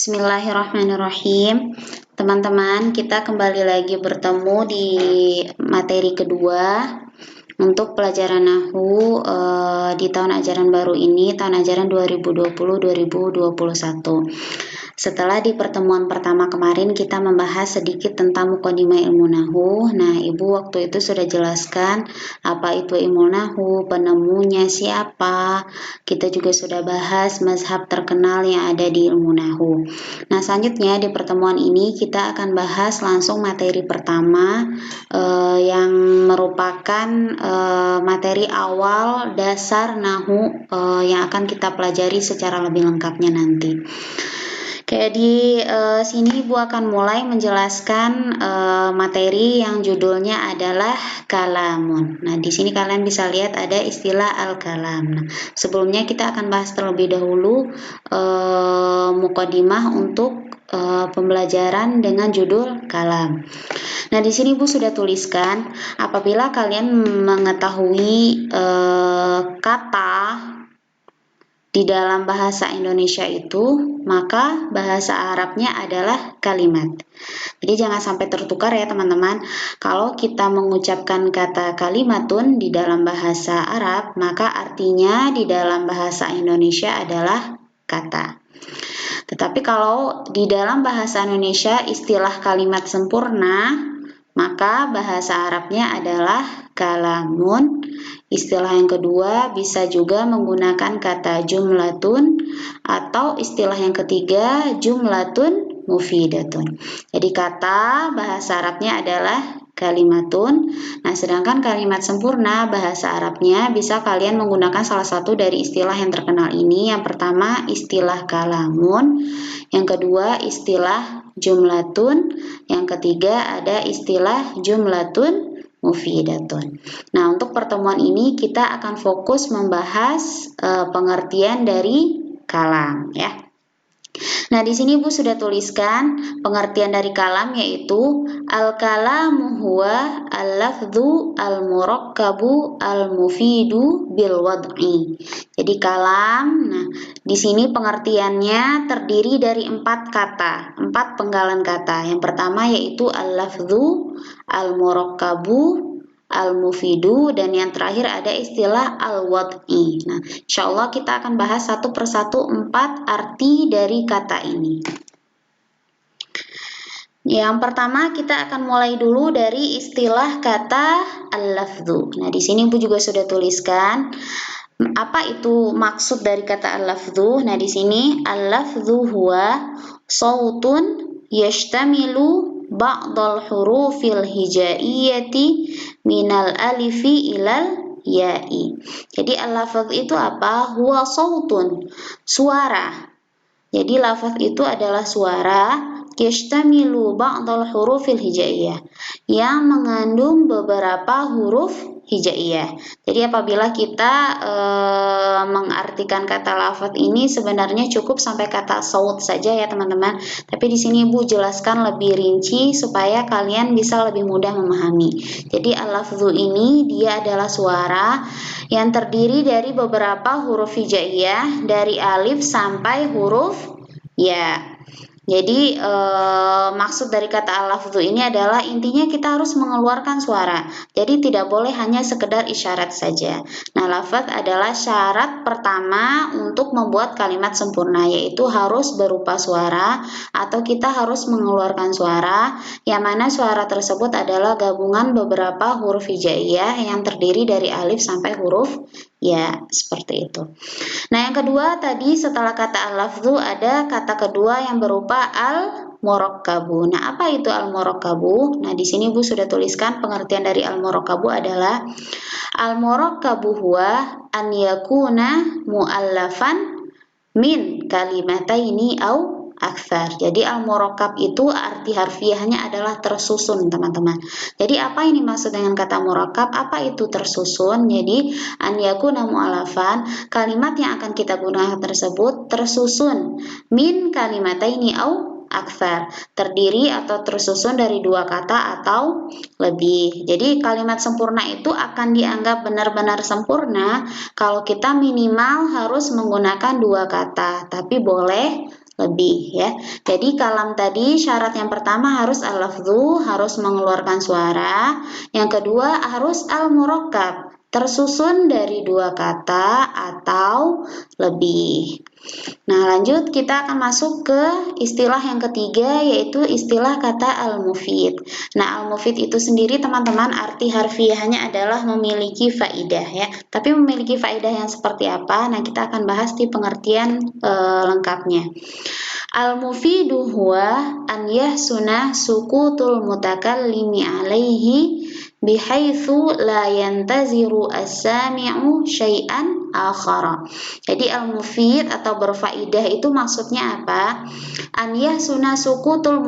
Bismillahirrahmanirrahim. Teman-teman, kita kembali lagi bertemu di materi kedua untuk pelajaran Nahwu di tahun ajaran baru ini, tahun ajaran 2020-2021. Setelah di pertemuan pertama kemarin kita membahas sedikit tentang Muqaddimah ilmu Nahwu. Nah, Ibu waktu itu sudah jelaskan apa itu ilmu Nahwu, penemunya siapa. Kita juga sudah bahas mazhab terkenal yang ada di ilmu Nahwu. Nah, selanjutnya di pertemuan ini kita akan bahas langsung materi pertama yang merupakan materi awal dasar Nahwu yang akan kita pelajari secara lebih lengkapnya nanti. Kayak di sini Ibu akan mulai menjelaskan materi yang judulnya adalah kalamun. Nah, di sini kalian bisa lihat ada istilah al-kalam. Nah, sebelumnya kita akan bahas terlebih dahulu muqaddimah untuk pembelajaran dengan judul kalam. Nah, di sini Ibu sudah tuliskan apabila kalian mengetahui kata di dalam bahasa Indonesia itu, maka bahasa Arabnya adalah kalimat. Jadi jangan sampai tertukar ya teman-teman. Kalau kita mengucapkan kata kalimatun di dalam bahasa Arab, maka artinya di dalam bahasa Indonesia adalah kata. Tetapi kalau di dalam bahasa Indonesia istilah kalimat sempurna, maka bahasa Arabnya adalah kalamun. Istilah yang kedua bisa juga menggunakan kata jumlatun, atau istilah yang ketiga jumlatun mufidatun. Jadi kata bahasa Arabnya adalah kalimatun. Nah, sedangkan kalimat sempurna bahasa Arabnya bisa kalian menggunakan salah satu dari istilah yang terkenal ini. Yang pertama istilah kalamun, yang kedua istilah jumlatun, yang ketiga ada istilah jumlatun mufidatun. Nah, untuk pertemuan ini kita akan fokus membahas pengertian dari kalam ya. Nah, di sini Ibu sudah tuliskan pengertian dari kalam, yaitu al-kalamu huwa al-lafdhu al-murakkabu al-mufidu bil wad'i. Jadi kalam, nah di sini pengertiannya terdiri dari 4 kata, 4 penggalan kata. Yang pertama yaitu al-lafdhu al-murakkabu al-mufidu, dan yang terakhir ada istilah al-wad'i. Nah, insyaallah kita akan bahas satu persatu 4 arti dari kata ini. Yang pertama kita akan mulai dulu dari istilah kata al-lafdhu. Nah, di sini Bu juga sudah tuliskan apa itu maksud dari kata al-lafdhu. Nah, di sini al-lafdhu huwa sautun yashtamilu ba'dal hurufil hijaiyati minal alifi ilal ya'i. Jadi al-lafadz itu apa? Huwa sautun, suara. Jadi lafadz itu adalah suara yashtamilu ba'dal hurufil hijaiyah, yang mengandung beberapa huruf hijaiyah. Jadi apabila kita mengartikan kata lafadz ini sebenarnya cukup sampai kata saut saja ya teman-teman. Tapi di sini Ibu jelaskan lebih rinci supaya kalian bisa lebih mudah memahami. Jadi al-lafdhu ini dia adalah suara yang terdiri dari beberapa huruf hijaiyah dari alif sampai huruf ya. Jadi maksud dari kata al-lafdhu ini adalah intinya kita harus mengeluarkan suara. Jadi tidak boleh hanya sekedar isyarat saja. Nah, lafadz adalah syarat pertama untuk membuat kalimat sempurna, yaitu harus berupa suara atau kita harus mengeluarkan suara, yang mana suara tersebut adalah gabungan beberapa huruf hijaiyah yang terdiri dari alif sampai huruf ya, seperti itu. Nah, yang kedua tadi setelah kata al-lafdhu ada kata kedua yang berupa al-murakkabu. Nah, apa itu al-murakkabu? Nah, di sini Bu sudah tuliskan pengertian dari al-murakkabu adalah al-murakkabu huwa an yakuna muallafan min kalimataini au aktsar. Jadi al-murakkab itu arti harfiahnya adalah tersusun, teman-teman. Jadi apa ini maksud dengan kata murakkab? Apa itu tersusun? Jadi an yakuna mu'allafan, kalimat yang akan kita gunakan tersebut tersusun min kalimataini au aktsar, terdiri atau tersusun dari 2 kata atau lebih. Jadi kalimat sempurna itu akan dianggap benar-benar sempurna kalau kita minimal harus menggunakan 2 kata, tapi boleh lebih ya. Jadi kalam tadi syarat yang pertama harus al-lafdhu, harus mengeluarkan suara. Yang kedua harus al-murakkab, tersusun dari dua kata atau lebih. Nah, lanjut kita akan masuk ke istilah yang ketiga, yaitu istilah kata al-mufid. Nah, al-mufid itu sendiri teman-teman arti harfiahnya adalah memiliki faidah ya. Tapi memiliki faidah yang seperti apa? Nah, kita akan bahas di pengertian lengkapnya. Al-mufidu huwa an yahsuna sukutul mutakallimi alaihi bihaitsu la yantaziru as-sami'u syai'an akhara. Jadi al-mufid atau berfaidah itu maksudnya apa? An yahsuna sukutul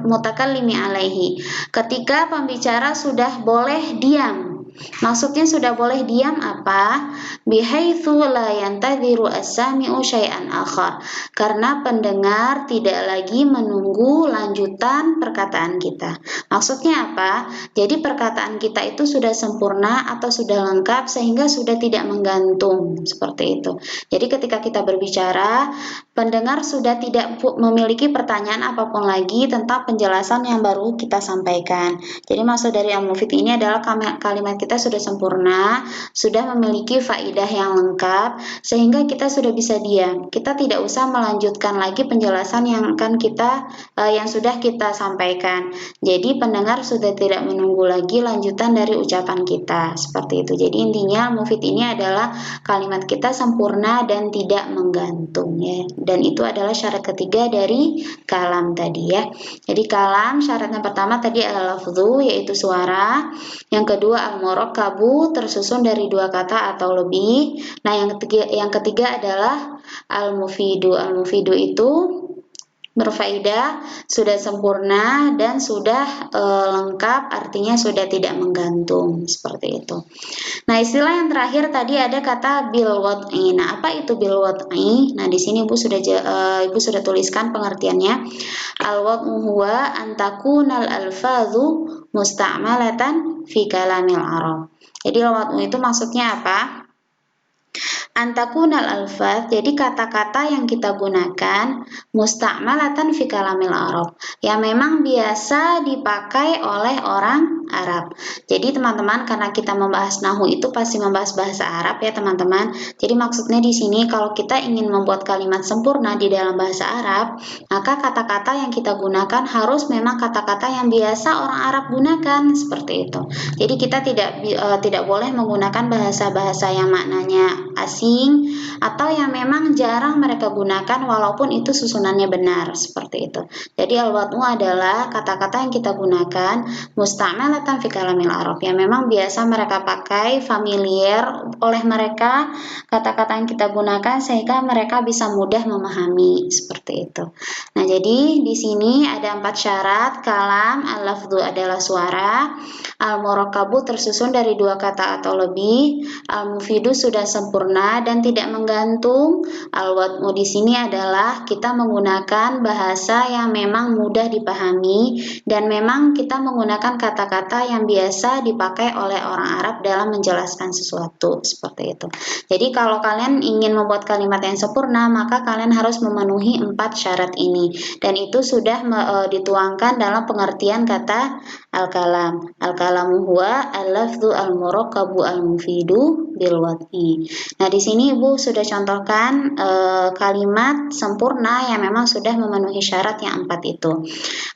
mutakallimi alaihi. Ketika pembicara sudah boleh diam. Maksudnya sudah boleh diam apa? Bihaitsu la yantaziru as-sami'u syai'an akhar. Karena pendengar tidak lagi menunggu lanjutan perkataan kita. Maksudnya apa? Jadi perkataan kita itu sudah sempurna atau sudah lengkap sehingga sudah tidak menggantung, seperti itu. Jadi ketika kita berbicara, pendengar sudah tidak memiliki pertanyaan apapun lagi tentang penjelasan yang baru kita sampaikan. Jadi maksud dari al-mufid ini adalah kalimat kita sudah sempurna, sudah memiliki faidah yang lengkap, sehingga kita sudah bisa diam. Kita tidak usah melanjutkan lagi penjelasan yang sudah kita sampaikan. Jadi pendengar sudah tidak menunggu lagi lanjutan dari ucapan kita, seperti itu. Jadi intinya mufid ini adalah kalimat kita sempurna dan tidak menggantung ya. Dan itu adalah syarat ketiga dari kalam tadi ya. Jadi kalam syaratnya pertama tadi adalah lafdhu, yaitu suara. Yang kedua al-murakkabu, tersusun dari dua kata atau lebih. Nah, yang ketiga adalah al-mufidu. Al-mufidu itu berfaedah, sudah sempurna dan sudah lengkap, artinya sudah tidak menggantung, seperti itu. Nah, istilah yang terakhir tadi ada kata bil wad'i. Nah, apa itu bil wad'i? Nah, di sini Ibu sudah tuliskan pengertiannya. Al wad'u huwa an takunal alfadhu musta'malatan fi kalamil Arab. Jadi al wad'u itu maksudnya apa? Antakunal alfaz, jadi kata-kata yang kita gunakan musta'malatan fi kalamil Arab, yang memang biasa dipakai oleh orang Arab. Jadi teman-teman, karena kita membahas nahwu itu pasti membahas bahasa Arab ya teman-teman. Jadi maksudnya di sini kalau kita ingin membuat kalimat sempurna di dalam bahasa Arab, maka kata-kata yang kita gunakan harus memang kata-kata yang biasa orang Arab gunakan, seperti itu. Jadi kita tidak boleh menggunakan bahasa-bahasa yang maknanya asing atau yang memang jarang mereka gunakan walaupun itu susunannya benar, seperti itu. Jadi al-wad'u adalah kata-kata yang kita gunakan musta'malatan fi kalamil Arab, yang memang biasa mereka pakai, familiar oleh mereka kata-kata yang kita gunakan sehingga mereka bisa mudah memahami, seperti itu. Nah, jadi di sini ada 4 syarat kalam. Al-lafdhu adalah suara, al-murakkabu tersusun dari dua kata atau lebih, al-mufidu sudah sempurna dan tidak menggantung, al-wad'u di sini adalah kita menggunakan bahasa yang memang mudah dipahami dan memang kita menggunakan kata-kata yang biasa dipakai oleh orang Arab dalam menjelaskan sesuatu, seperti itu. Jadi kalau kalian ingin membuat kalimat yang sempurna, maka kalian harus memenuhi 4 syarat ini, dan itu sudah dituangkan dalam pengertian kata al-kalam. Al-kalamu huwa al-lafdhu al-murakkabu al-mufidu bil wad'i. Nah, di sini Ibu sudah contohkan kalimat sempurna yang memang sudah memenuhi syarat yang 4 itu.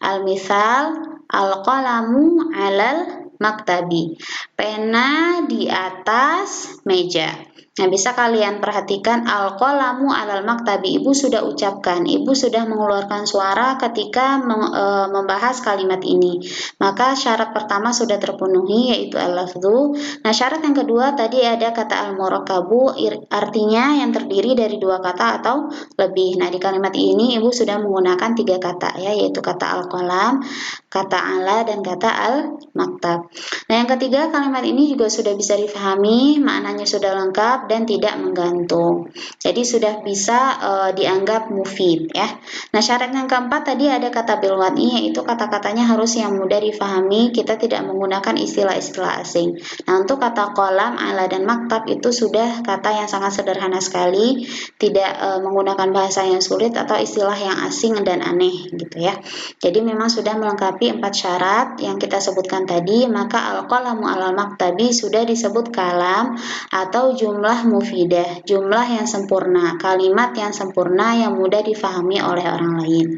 Al-mithal, al-qalamu alal maktabi. Pena di atas meja. Nah, bisa kalian perhatikan al-qalamu alal maktabi. Ibu sudah ucapkan, Ibu sudah mengeluarkan suara ketika membahas kalimat ini. Maka syarat pertama sudah terpenuhi, yaitu al-lafdhu. Nah, syarat yang kedua tadi ada kata al-murakkabu, artinya yang terdiri dari dua kata atau lebih. Nah, di kalimat ini Ibu sudah menggunakan 3 kata ya, yaitu kata al-qalam, kata ala, dan kata al-maktab. Nah, yang ketiga kalimat ini juga sudah bisa difahami, maknanya sudah lengkap, tetap dan tidak menggantung. Jadi sudah bisa dianggap mufid ya. Nah, syarat yang keempat tadi ada kata bil wad'i, yaitu kata-katanya harus yang mudah difahami, kita tidak menggunakan istilah-istilah asing. Nah, untuk kata kolam, ala dan maktab itu sudah kata yang sangat sederhana sekali, tidak menggunakan bahasa yang sulit atau istilah yang asing dan aneh gitu ya. Jadi memang sudah melengkapi 4 syarat yang kita sebutkan tadi, maka al-qalamu alal maktabi sudah disebut kalam atau jumlah mufidah, jumlah yang sempurna, kalimat yang sempurna yang mudah difahami oleh orang lain.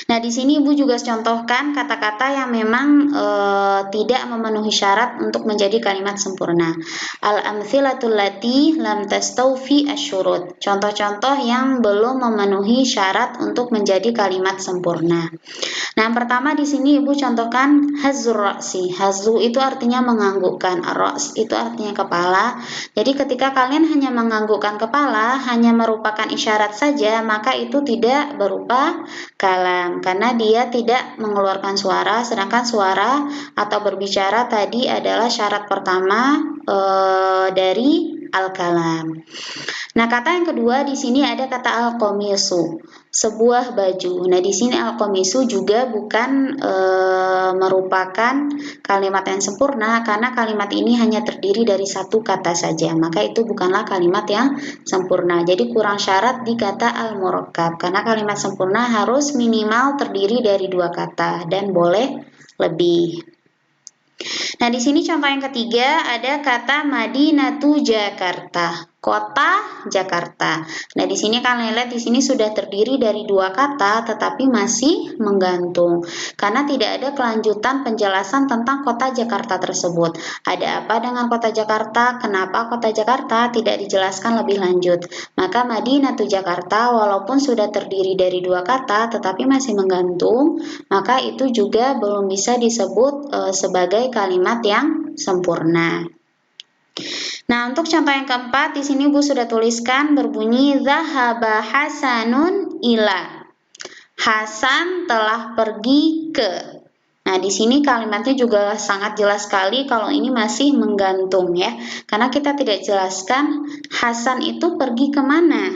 Nah, di sini Ibu juga contohkan kata-kata yang memang tidak memenuhi syarat untuk menjadi kalimat sempurna. Al-amtsilatul lati lam tastawfi asyurut. Contoh-contoh yang belum memenuhi syarat untuk menjadi kalimat sempurna. Nah, yang pertama di sini Ibu contohkan hazzur ra'si. Hazzu itu artinya menganggukkan, ar-ra's itu artinya kepala. Jadi ketika kalian hanya menganggukkan kepala, hanya merupakan isyarat saja, maka itu tidak berupa kalam karena dia tidak mengeluarkan suara, sedangkan suara atau berbicara tadi adalah syarat pertama dari al-kalam. Nah, kata yang kedua di sini ada kata al-qamisu, sebuah baju. Nah, di sini al-qamisu juga bukan merupakan kalimat yang sempurna karena kalimat ini hanya terdiri dari satu kata saja. Maka itu bukanlah kalimat yang sempurna. Jadi kurang syarat di kata al-murakkab karena kalimat sempurna harus minimal terdiri dari 2 kata dan boleh lebih. Nah, di sini contoh yang ketiga ada kata Madinatu Jakarta, kota Jakarta. Nah, di sini kalian lihat di sini sudah terdiri dari 2 kata tetapi masih menggantung karena tidak ada kelanjutan penjelasan tentang kota Jakarta tersebut. Ada apa dengan kota Jakarta? Kenapa kota Jakarta? Tidak dijelaskan lebih lanjut. Maka Madinatu Jakarta walaupun sudah terdiri dari 2 kata tetapi masih menggantung, maka itu juga belum bisa disebut sebagai kalimat yang sempurna. Nah, untuk contoh yang keempat di sini Bu sudah tuliskan berbunyi zahaba Hasanun ila. Hasan telah pergi ke. Nah, di sini kalimatnya juga sangat jelas sekali kalau ini masih menggantung ya. Karena kita tidak jelaskan Hasan itu pergi kemana.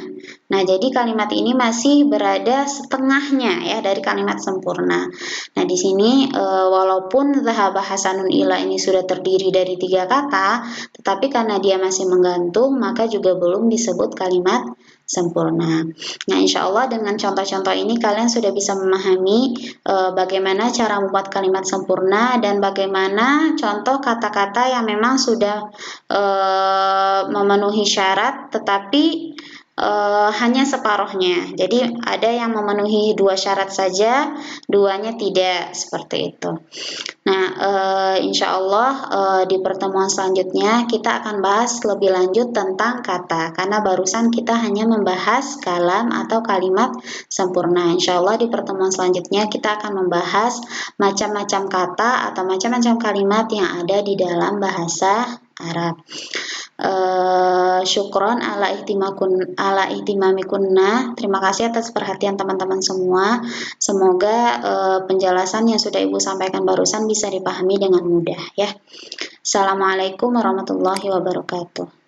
Nah, jadi kalimat ini masih berada setengahnya ya dari kalimat sempurna. Nah, di sini walaupun zahaba Hasanun ila ini sudah terdiri dari 3 kata, tetapi karena dia masih menggantung, maka juga belum disebut kalimat sempurna. Nah, insya Allah dengan contoh-contoh ini kalian sudah bisa memahami bagaimana cara membuat kalimat sempurna dan bagaimana contoh kata-kata yang memang sudah memenuhi syarat tetapi hanya separuhnya. Jadi ada yang memenuhi 2 syarat saja, 2-nya tidak, seperti itu. Nah, insya Allah di pertemuan selanjutnya kita akan bahas lebih lanjut tentang kata, karena barusan kita hanya membahas kalam atau kalimat sempurna. Insya Allah di pertemuan selanjutnya kita akan membahas macam-macam kata atau macam-macam kalimat yang ada di dalam bahasa Arab. Syukron ala ihtimamikunna. Terima kasih atas perhatian teman-teman semua. Semoga penjelasan yang sudah Ibu sampaikan barusan bisa dipahami dengan mudah ya. Assalamualaikum warahmatullahi wabarakatuh.